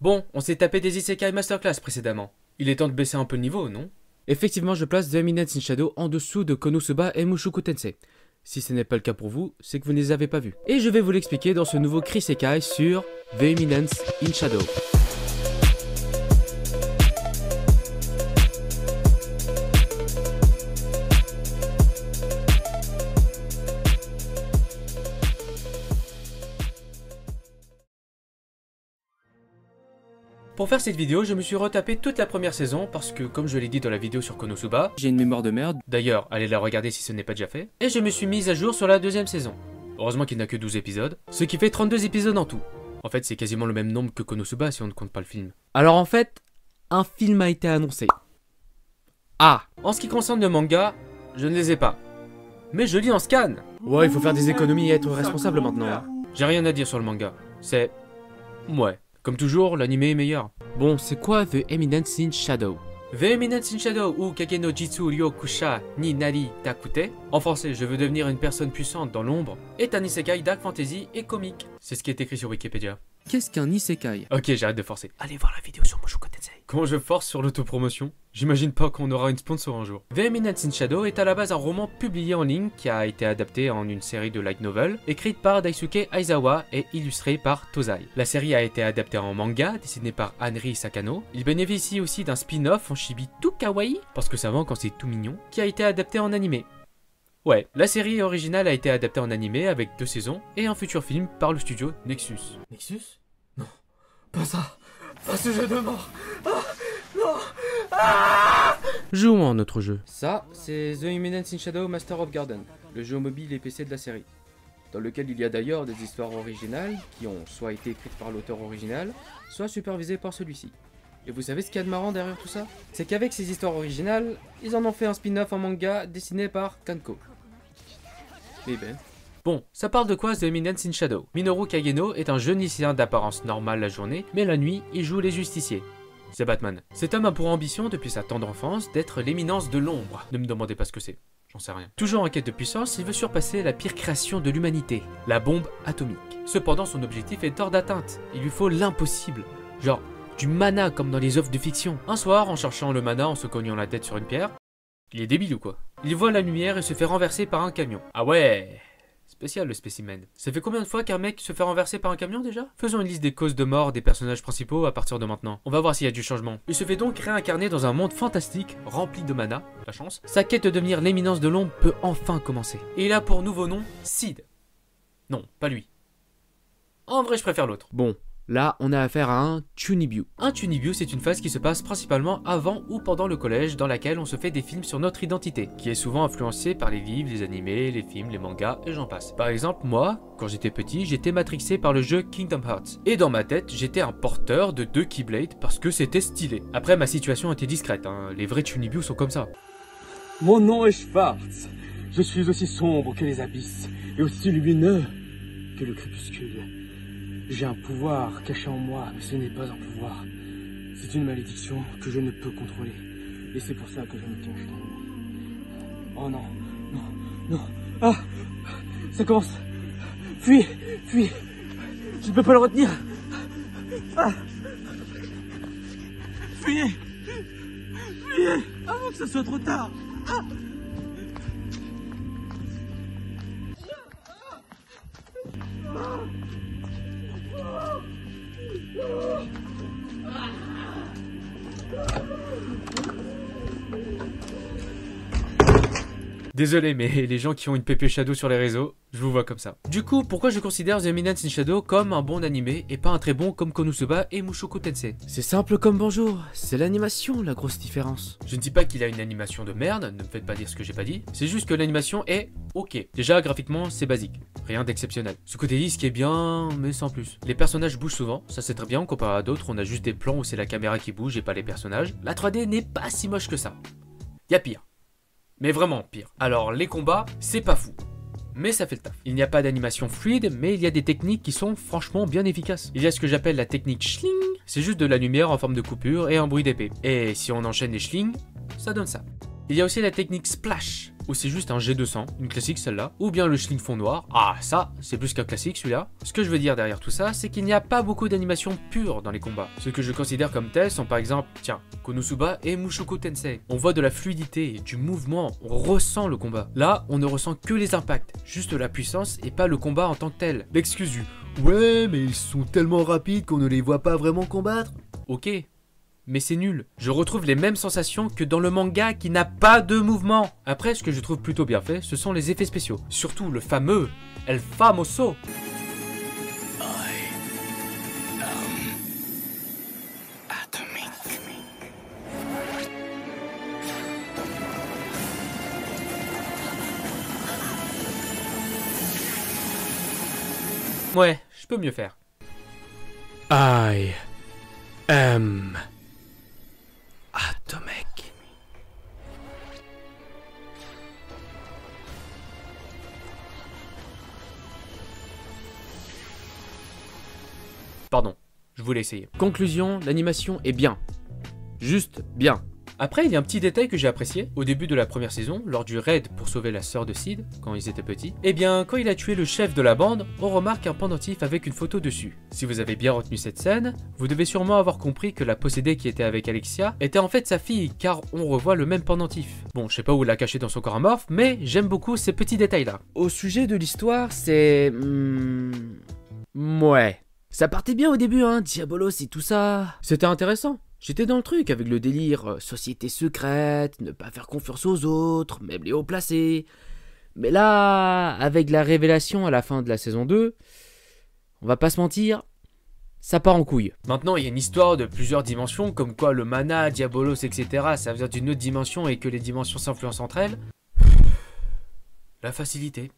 Bon, on s'est tapé des Isekai Masterclass précédemment. Il est temps de baisser un peu le niveau, non? Effectivement, je place The Eminence in Shadow en dessous de Konosuba et Mushoku Tensei. Si ce n'est pas le cas pour vous, c'est que vous ne les avez pas vus. Et je vais vous l'expliquer dans ce nouveau Krisekai sur The Eminence in Shadow. Pour faire cette vidéo, je me suis retapé toute la première saison parce que, comme je l'ai dit dans la vidéo sur Konosuba, j'ai une mémoire de merde. D'ailleurs, allez la regarder si ce n'est pas déjà fait. Et je me suis mise à jour sur la deuxième saison. Heureusement qu'il n'a que 12 épisodes, ce qui fait 32 épisodes en tout. En fait, c'est quasiment le même nombre que Konosuba si on ne compte pas le film. Alors en fait, un film a été annoncé. Ah! En ce qui concerne le manga, je ne les ai pas. Mais je lis en scan! Ouais, il faut faire des économies et être responsable maintenant. Hein. J'ai rien à dire sur le manga. C'est... ouais. Comme toujours, l'anime est meilleur. Bon, c'est quoi The Eminence in Shadow? The Eminence in Shadow ou Kage no Jitsu Ryo Kusha ni Nari Takute, en français, je veux devenir une personne puissante dans l'ombre, est un isekai dark fantasy et comique. C'est ce qui est écrit sur Wikipédia. Qu'est-ce qu'un isekai? Ok, j'arrête de forcer. Allez voir la vidéo sur Mushoku Tensei. Comment je force sur l'autopromotion? J'imagine pas qu'on aura une sponsor un jour. The Eminence in Shadow est à la base un roman publié en ligne qui a été adapté en une série de light novel, écrite par Daisuke Aizawa et illustrée par Tozai. La série a été adaptée en manga, dessiné par Henri Sakano. Il bénéficie aussi d'un spin-off en chibi tout kawaii, parce que ça vend quand c'est tout mignon, qui a été adapté en animé. Ouais, la série originale a été adaptée en animé avec 2 saisons et un futur film par le studio Nexus. Nexus? Non, pas ça, pas ce jeu de mort. Ah, non. Ah. Jouons à un autre jeu. Ça, c'est The Eminence in Shadow Master of Garden, le jeu mobile et PC de la série, dans lequel il y a d'ailleurs des histoires originales qui ont soit été écrites par l'auteur original, soit supervisées par celui-ci. Et vous savez ce qu'il y a de marrant derrière tout ça? C'est qu'avec ces histoires originales, ils en ont fait un spin-off en manga dessiné par Kanko. Eh ben... Bon, ça parle de quoi The Eminence in Shadow? Minoru Kageno est un jeune lycéen d'apparence normale la journée, mais la nuit, il joue les justiciers. C'est Batman. Cet homme a pour ambition, depuis sa tendre enfance, d'être l'éminence de l'ombre. Ne me demandez pas ce que c'est, j'en sais rien. Toujours en quête de puissance, il veut surpasser la pire création de l'humanité, la bombe atomique. Cependant, son objectif est hors d'atteinte. Il lui faut l'impossible. Genre, du mana comme dans les œuvres de fiction. Un soir, en cherchant le mana en se cognant la tête sur une pierre, il est débile ou quoi? Il voit la lumière et se fait renverser par un camion. Ah ouais, spécial le spécimen. Ça fait combien de fois qu'un mec se fait renverser par un camion déjà? Faisons une liste des causes de mort des personnages principaux à partir de maintenant. On va voir s'il y a du changement. Il se fait donc réincarner dans un monde fantastique, rempli de mana, la chance. Sa quête de devenir l'éminence de l'ombre peut enfin commencer. Et il a pour nouveau nom Sid. Non, pas lui. En vrai, je préfère l'autre. Bon. Là, on a affaire à un Chunibyo. Un Chunibyo, c'est une phase qui se passe principalement avant ou pendant le collège, dans laquelle on se fait des films sur notre identité, qui est souvent influencée par les livres, les animés, les films, les mangas, et j'en passe. Par exemple, moi, quand j'étais petit, j'étais matrixé par le jeu Kingdom Hearts. Et dans ma tête, j'étais un porteur de 2 Keyblades parce que c'était stylé. Après, ma situation était discrète, hein. Les vrais Chunibyo sont comme ça. Mon nom est Schwartz. Je suis aussi sombre que les abysses, et aussi lumineux que le crépuscule. J'ai un pouvoir caché en moi, mais ce n'est pas un pouvoir. C'est une malédiction que je ne peux contrôler. Et c'est pour ça que je me cache dans le... Oh non, non, non. Ah! Ça commence. Fuis, fuis. Je ne peux pas le retenir. Ah! Fuyez! Fuyez! Avant que ce soit trop tard! Ah! Désolé, mais les gens qui ont une PP Shadow sur les réseaux, je vous vois comme ça. Du coup, pourquoi je considère The Eminence in Shadow comme un bon animé et pas un très bon comme Konosuba et Mushoku Tensei? C'est simple comme bonjour, c'est l'animation la grosse différence. Je ne dis pas qu'il a une animation de merde, ne me faites pas dire ce que j'ai pas dit, c'est juste que l'animation est ok. Déjà, graphiquement, c'est basique, rien d'exceptionnel. Ce côté lisse qui est bien, mais sans plus. Les personnages bougent souvent, ça c'est très bien, comparé à d'autres, on a juste des plans où c'est la caméra qui bouge et pas les personnages. La 3D n'est pas si moche que ça. Y a pire. Mais vraiment pire. Alors les combats, c'est pas fou. Mais ça fait le taf. Il n'y a pas d'animation fluide, mais il y a des techniques qui sont franchement bien efficaces. Il y a ce que j'appelle la technique schling. C'est juste de la lumière en forme de coupure et un bruit d'épée. Et si on enchaîne les schlings, ça donne ça. Il y a aussi la technique splash. ou c'est juste un G200, une classique celle-là, ou bien le Schling fond noir. Ah ça, c'est plus qu'un classique celui-là. Ce que je veux dire derrière tout ça, c'est qu'il n'y a pas beaucoup d'animation pure dans les combats. Ce que je considère comme tels sont par exemple, tiens, Konosuba et Mushoku Tensei. On voit de la fluidité, du mouvement, on ressent le combat. Là, on ne ressent que les impacts, juste la puissance et pas le combat en tant que tel. L'excuse du « ouais, mais ils sont tellement rapides qu'on ne les voit pas vraiment combattre ». Ok, mais c'est nul. Je retrouve les mêmes sensations que dans le manga qui n'a pas de mouvement. Après, ce que je trouve plutôt bien fait, ce sont les effets spéciaux. Surtout le fameux El Famoso. Ouais, je peux mieux faire. I am Atomic. Pardon, je voulais essayer. Conclusion, l'animation est bien. Juste bien. Après, il y a un petit détail que j'ai apprécié. Au début de la première saison, lors du raid pour sauver la sœur de Sid, quand ils étaient petits, eh bien, quand il a tué le chef de la bande, on remarque un pendentif avec une photo dessus. Si vous avez bien retenu cette scène, vous devez sûrement avoir compris que la possédée qui était avec Alexia était en fait sa fille, car on revoit le même pendentif. Bon, je sais pas où il l'a caché dans son corps amorphe, mais j'aime beaucoup ces petits détails-là. Au sujet de l'histoire, c'est... ouais. Ça partait bien au début, hein, Diabolos et tout ça. C'était intéressant. J'étais dans le truc avec le délire société secrète, ne pas faire confiance aux autres, même les hauts placés. Mais là, avec la révélation à la fin de la saison 2, on va pas se mentir, ça part en couille. Maintenant, il y a une histoire de plusieurs dimensions, comme quoi le mana, Diabolos, etc. ça vient d'une autre dimension et que les dimensions s'influencent entre elles. La facilité.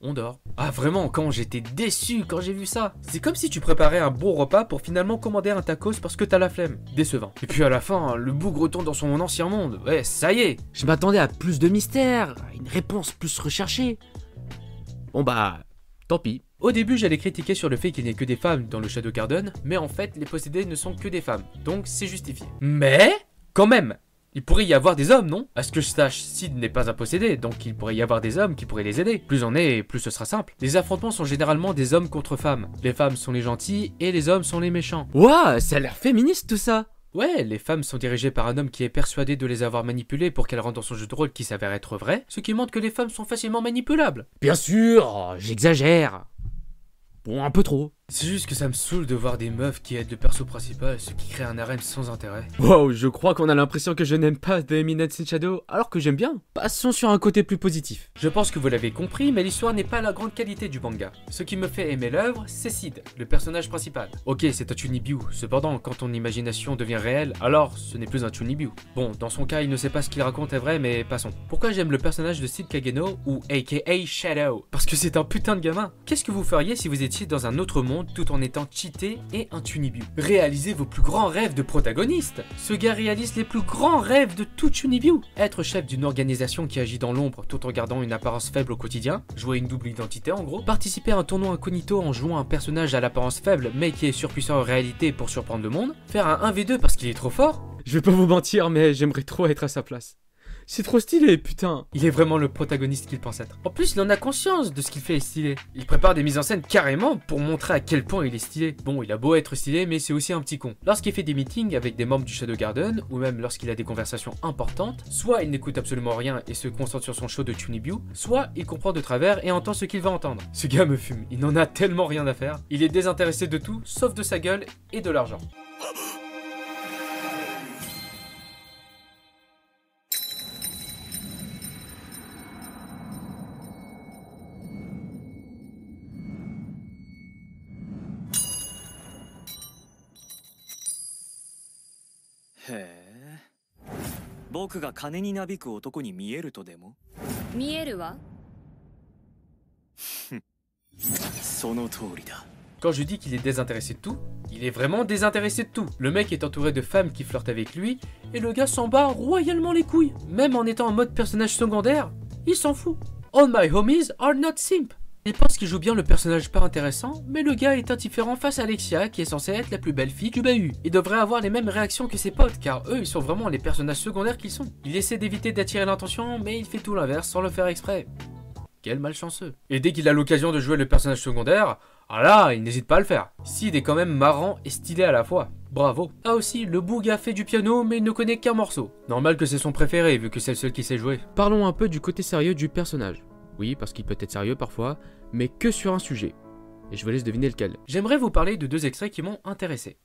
On dort. Ah vraiment, quand j'étais déçu quand j'ai vu ça. C'est comme si tu préparais un bon repas pour finalement commander un tacos parce que t'as la flemme. Décevant. Et puis à la fin, le boug retourne dans son ancien monde. Ouais, ça y est. Je m'attendais à plus de mystère, à une réponse plus recherchée. Bon bah, tant pis. Au début, j'allais critiquer sur le fait qu'il n'y ait que des femmes dans le Shadow Garden, mais en fait, les possédés ne sont que des femmes, donc c'est justifié. Mais, quand même, il pourrait y avoir des hommes, non? À ce que je sache, Sid n'est pas un possédé, donc il pourrait y avoir des hommes qui pourraient les aider. Plus on est, plus ce sera simple. Les affrontements sont généralement des hommes contre femmes. Les femmes sont les gentils et les hommes sont les méchants. Ouah, ça a l'air féministe tout ça! Ouais, les femmes sont dirigées par un homme qui est persuadé de les avoir manipulées pour qu'elles rentrent dans son jeu de rôle qui s'avère être vrai, ce qui montre que les femmes sont facilement manipulables. Bien sûr, j'exagère. Bon, un peu trop. C'est juste que ça me saoule de voir des meufs qui aident le perso principal, ce qui crée un harem sans intérêt. Wow, je crois qu'on a l'impression que je n'aime pas The Eminence in Shadow, alors que j'aime bien. Passons sur un côté plus positif. Je pense que vous l'avez compris, mais l'histoire n'est pas la grande qualité du manga. Ce qui me fait aimer l'œuvre, c'est Sid, le personnage principal. Ok, c'est un Chunibyu, cependant, quand ton imagination devient réelle, alors ce n'est plus un Chunibyu. Bon, dans son cas, il ne sait pas ce qu'il raconte est vrai, mais passons. Pourquoi j'aime le personnage de Sid Kageno, ou aka Shadow? Parce que c'est un putain de gamin. Qu'est-ce que vous feriez si vous étiez dans un autre monde tout en étant cheaté et un Chunibyu? Réalisez vos plus grands rêves de protagoniste. Ce gars réalise les plus grands rêves de tout Chunibyu. Être chef d'une organisation qui agit dans l'ombre tout en gardant une apparence faible au quotidien, jouer une double identité en gros, participer à un tournoi incognito en jouant un personnage à l'apparence faible mais qui est surpuissant en réalité pour surprendre le monde, faire un 1v2 parce qu'il est trop fort. Je vais pas vous mentir, mais j'aimerais trop être à sa place. C'est trop stylé, putain. Il est vraiment le protagoniste qu'il pense être. En plus, il en a conscience de ce qu'il fait est stylé. Il prépare des mises en scène carrément pour montrer à quel point il est stylé. Bon, il a beau être stylé, mais c'est aussi un petit con. Lorsqu'il fait des meetings avec des membres du Shadow Garden, ou même lorsqu'il a des conversations importantes, soit il n'écoute absolument rien et se concentre sur son show de Chunibyu, soit il comprend de travers et entend ce qu'il va entendre. Ce gars me fume, il n'en a tellement rien à faire. Il est désintéressé de tout, sauf de sa gueule et de l'argent. Quand je dis qu'il est désintéressé de tout, il est vraiment désintéressé de tout. Le mec est entouré de femmes qui flirtent avec lui, et le gars s'en bat royalement les couilles. Même en étant en mode personnage secondaire, il s'en fout. All my homies are not simp. Il pense qu'il joue bien le personnage pas intéressant, mais le gars est indifférent face à Alexia qui est censée être la plus belle fille du bahut. Il devrait avoir les mêmes réactions que ses potes car eux ils sont vraiment les personnages secondaires qu'ils sont. Il essaie d'éviter d'attirer l'attention mais il fait tout l'inverse sans le faire exprès. Quel malchanceux. Et dès qu'il a l'occasion de jouer le personnage secondaire, ah là, il n'hésite pas à le faire. Sid est quand même marrant et stylé à la fois. Bravo. Ah aussi, le boug a fait du piano mais il ne connaît qu'un morceau. Normal que c'est son préféré vu que c'est le seul qui sait jouer. Parlons un peu du côté sérieux du personnage. Oui, parce qu'il peut être sérieux parfois, mais que sur un sujet. Et je vous laisse deviner lequel. J'aimerais vous parler de 2 extraits qui m'ont intéressé.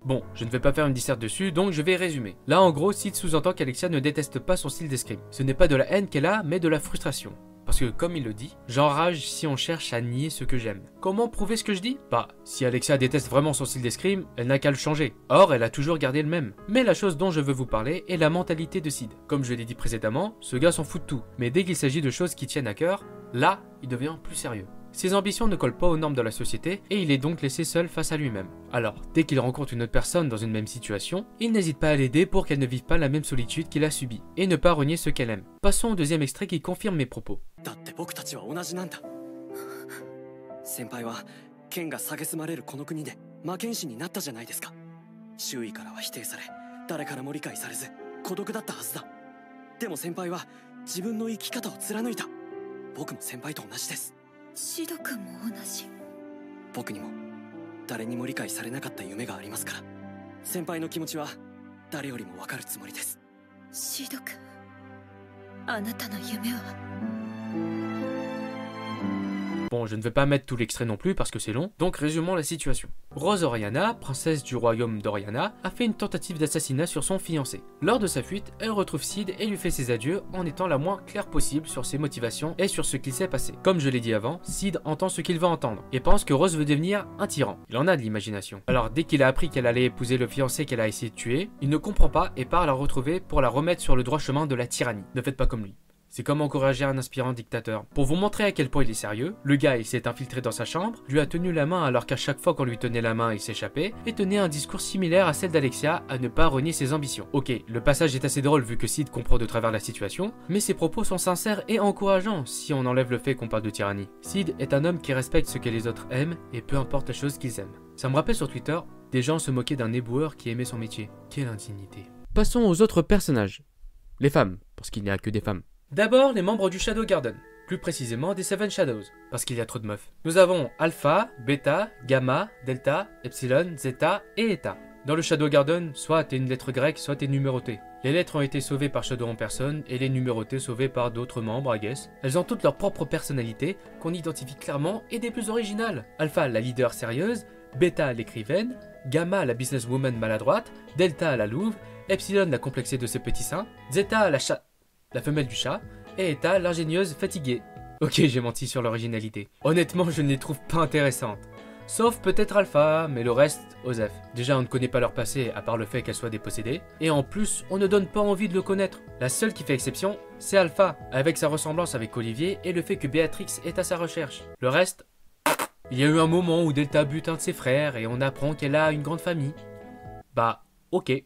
Bon, je ne vais pas faire une disserte dessus, donc je vais résumer. Là, en gros, Sid sous-entend qu'Alexia ne déteste pas son style d'escrime. Ce n'est pas de la haine qu'elle a, mais de la frustration. Parce que, comme il le dit, j'enrage si on cherche à nier ce que j'aime. Comment prouver ce que je dis? Bah, si Alexia déteste vraiment son style d'escrime, elle n'a qu'à le changer. Or, elle a toujours gardé le même. Mais la chose dont je veux vous parler est la mentalité de Sid. Comme je l'ai dit précédemment, ce gars s'en fout de tout. Mais dès qu'il s'agit de choses qui tiennent à cœur, là, il devient plus sérieux. Ses ambitions ne collent pas aux normes de la société et il est donc laissé seul face à lui-même. Alors, dès qu'il rencontre une autre personne dans une même situation, il n'hésite pas à l'aider pour qu'elle ne vive pas la même solitude qu'il a subie et ne pas renier ce qu'elle aime. Passons au 2e extrait qui confirme mes propos. Bon, je ne vais pas mettre tout l'extrait non plus parce que c'est long, donc résumons la situation. Rose Oriana, princesse du royaume d'Oriana, a fait une tentative d'assassinat sur son fiancé. Lors de sa fuite, elle retrouve Sid et lui fait ses adieux en étant la moins claire possible sur ses motivations et sur ce qu'il s'est passé. Comme je l'ai dit avant, Sid entend ce qu'il veut entendre et pense que Rose veut devenir un tyran. Il en a de l'imagination. Alors dès qu'il a appris qu'elle allait épouser le fiancé qu'elle a essayé de tuer, il ne comprend pas et part la retrouver pour la remettre sur le droit chemin de la tyrannie. Ne faites pas comme lui. C'est comme encourager un aspirant dictateur. Pour vous montrer à quel point il est sérieux, le gars il s'est infiltré dans sa chambre, lui a tenu la main alors qu'à chaque fois qu'on lui tenait la main il s'échappait, et tenait un discours similaire à celle d'Alexia à ne pas renier ses ambitions. Ok, le passage est assez drôle vu que Sid comprend de travers la situation, mais ses propos sont sincères et encourageants si on enlève le fait qu'on parle de tyrannie. Sid est un homme qui respecte ce que les autres aiment et peu importe la chose qu'ils aiment. Ça me rappelle sur Twitter, des gens se moquaient d'un éboueur qui aimait son métier. Quelle indignité. Passons aux autres personnages. Les femmes, parce qu'il n'y a que des femmes. D'abord, les membres du Shadow Garden, plus précisément des Seven Shadows, parce qu'il y a trop de meufs. Nous avons Alpha, Beta, Gamma, Delta, Epsilon, Zeta et Eta. Dans le Shadow Garden, soit t'es une lettre grecque, soit t'es numérotée. Les lettres ont été sauvées par Shadow en personne et les numérotées sauvées par d'autres membres, I guess. Elles ont toutes leur propre personnalité, qu'on identifie clairement et des plus originales. Alpha, la leader sérieuse, Beta, l'écrivaine, Gamma, la businesswoman maladroite, Delta, la louve, Epsilon, la complexée de ses petits seins, Zeta, la femelle du chat, et Eta, l'ingénieuse fatiguée. Ok, j'ai menti sur l'originalité. Honnêtement, je ne les trouve pas intéressantes. Sauf peut-être Alpha, mais le reste, Osef. Déjà, on ne connaît pas leur passé, à part le fait qu'elle soit dépossédée. Et en plus, on ne donne pas envie de le connaître. La seule qui fait exception, c'est Alpha, avec sa ressemblance avec Olivier et le fait que Béatrix est à sa recherche. Le reste, il y a eu un moment où Delta bute un de ses frères et on apprend qu'elle a une grande famille. Bah, ok.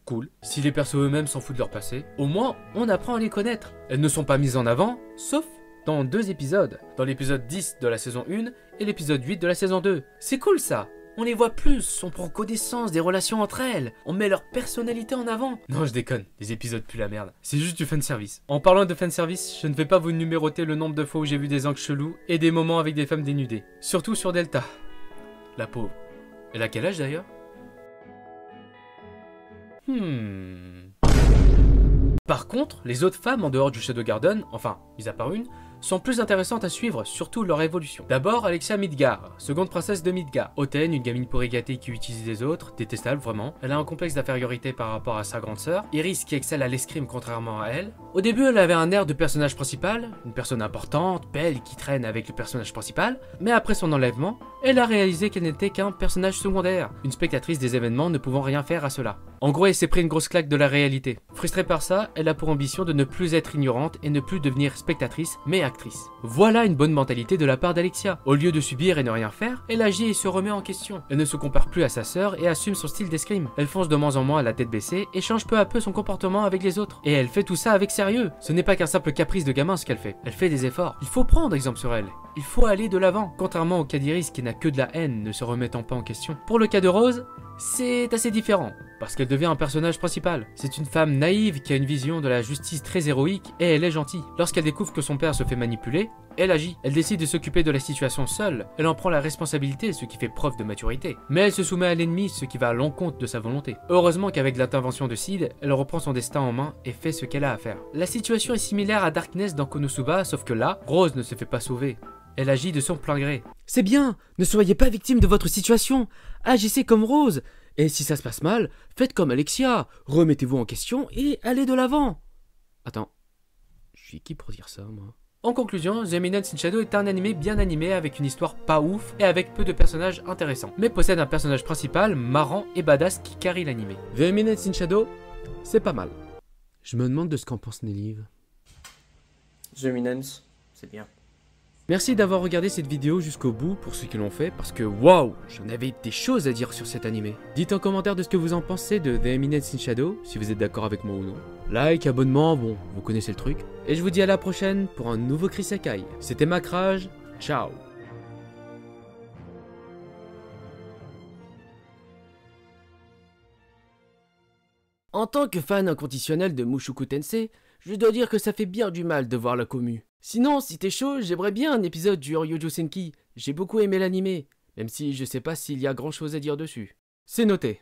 Cool. Si les persos eux-mêmes s'en foutent de leur passé, au moins on apprend à les connaître. Elles ne sont pas mises en avant, sauf dans 2 épisodes. Dans l'épisode 10 de la saison 1 et l'épisode 8 de la saison 2. C'est cool ça. On les voit plus, on prend connaissance des relations entre elles, on met leur personnalité en avant. Non, je déconne, les épisodes puent la merde. C'est juste du fanservice. En parlant de fanservice, je ne vais pas vous numéroter le nombre de fois où j'ai vu des angles chelous et des moments avec des femmes dénudées. Surtout sur Delta. La pauvre. Elle a quel âge d'ailleurs ? Par contre, les autres femmes en dehors du Shadow Garden, enfin, mis à part une, sont plus intéressantes à suivre, surtout leur évolution. D'abord, Alexia Midgar, seconde princesse de Midgar. Hautaine, une gamine pourri gâtée qui utilise les autres, détestable vraiment. Elle a un complexe d'infériorité par rapport à sa grande sœur. Iris qui excelle à l'escrime contrairement à elle. Au début, elle avait un air de personnage principal, une personne importante, belle, qui traîne avec le personnage principal, mais après son enlèvement, elle a réalisé qu'elle n'était qu'un personnage secondaire, une spectatrice des événements ne pouvant rien faire à cela. En gros, elle s'est pris une grosse claque de la réalité. Frustrée par ça, elle a pour ambition de ne plus être ignorante et ne plus devenir spectatrice, mais actrice. Voilà une bonne mentalité de la part d'Alexia. Au lieu de subir et ne rien faire, elle agit et se remet en question. Elle ne se compare plus à sa sœur et assume son style d'escrime. Elle fonce de moins en moins à la tête baissée et change peu à peu son comportement avec les autres. Et elle fait tout ça avec sérieux. Ce n'est pas qu'un simple caprice de gamin ce qu'elle fait. Elle fait des efforts. Il faut prendre exemple sur elle. Il faut aller de l'avant. Contrairement au cas d'Iris qui n'a que de la haine, ne se remettant pas en question. Pour le cas de Rose, c'est assez différent, parce qu'elle devient un personnage principal. C'est une femme naïve qui a une vision de la justice très héroïque et elle est gentille. Lorsqu'elle découvre que son père se fait manipuler, elle agit. Elle décide de s'occuper de la situation seule. Elle en prend la responsabilité, ce qui fait preuve de maturité. Mais elle se soumet à l'ennemi, ce qui va à l'encontre de sa volonté. Heureusement qu'avec l'intervention de Sid, elle reprend son destin en main et fait ce qu'elle a à faire. La situation est similaire à Darkness dans Konosuba, sauf que là, Rose ne se fait pas sauver. Elle agit de son plein gré. C'est bien, ne soyez pas victime de votre situation. Agissez comme Rose. Et si ça se passe mal, faites comme Alexia. Remettez-vous en question et allez de l'avant. Attends, je suis qui pour dire ça, moi? En conclusion, The Eminence in Shadow est un animé bien animé avec une histoire pas ouf et avec peu de personnages intéressants, mais possède un personnage principal marrant et badass qui carry l'animé. The Eminence in Shadow, c'est pas mal. Je me demande de ce qu'en pense Nelly. The Eminence, c'est bien. Merci d'avoir regardé cette vidéo jusqu'au bout pour ceux qui l'ont fait, parce que waouh, j'en avais des choses à dire sur cet animé. Dites en commentaire de ce que vous en pensez de The Eminence in Shadow, si vous êtes d'accord avec moi ou non. Like, abonnement, bon, vous connaissez le truc. Et je vous dis à la prochaine pour un nouveau Krisakai. C'était Macrage, ciao. En tant que fan inconditionnel de Mushoku Tensei, je dois dire que ça fait bien du mal de voir la commu. Sinon, si t'es chaud, j'aimerais bien un épisode du Ryojo Senki. J'ai beaucoup aimé l'animé, même si je sais pas s'il y a grand chose à dire dessus. C'est noté.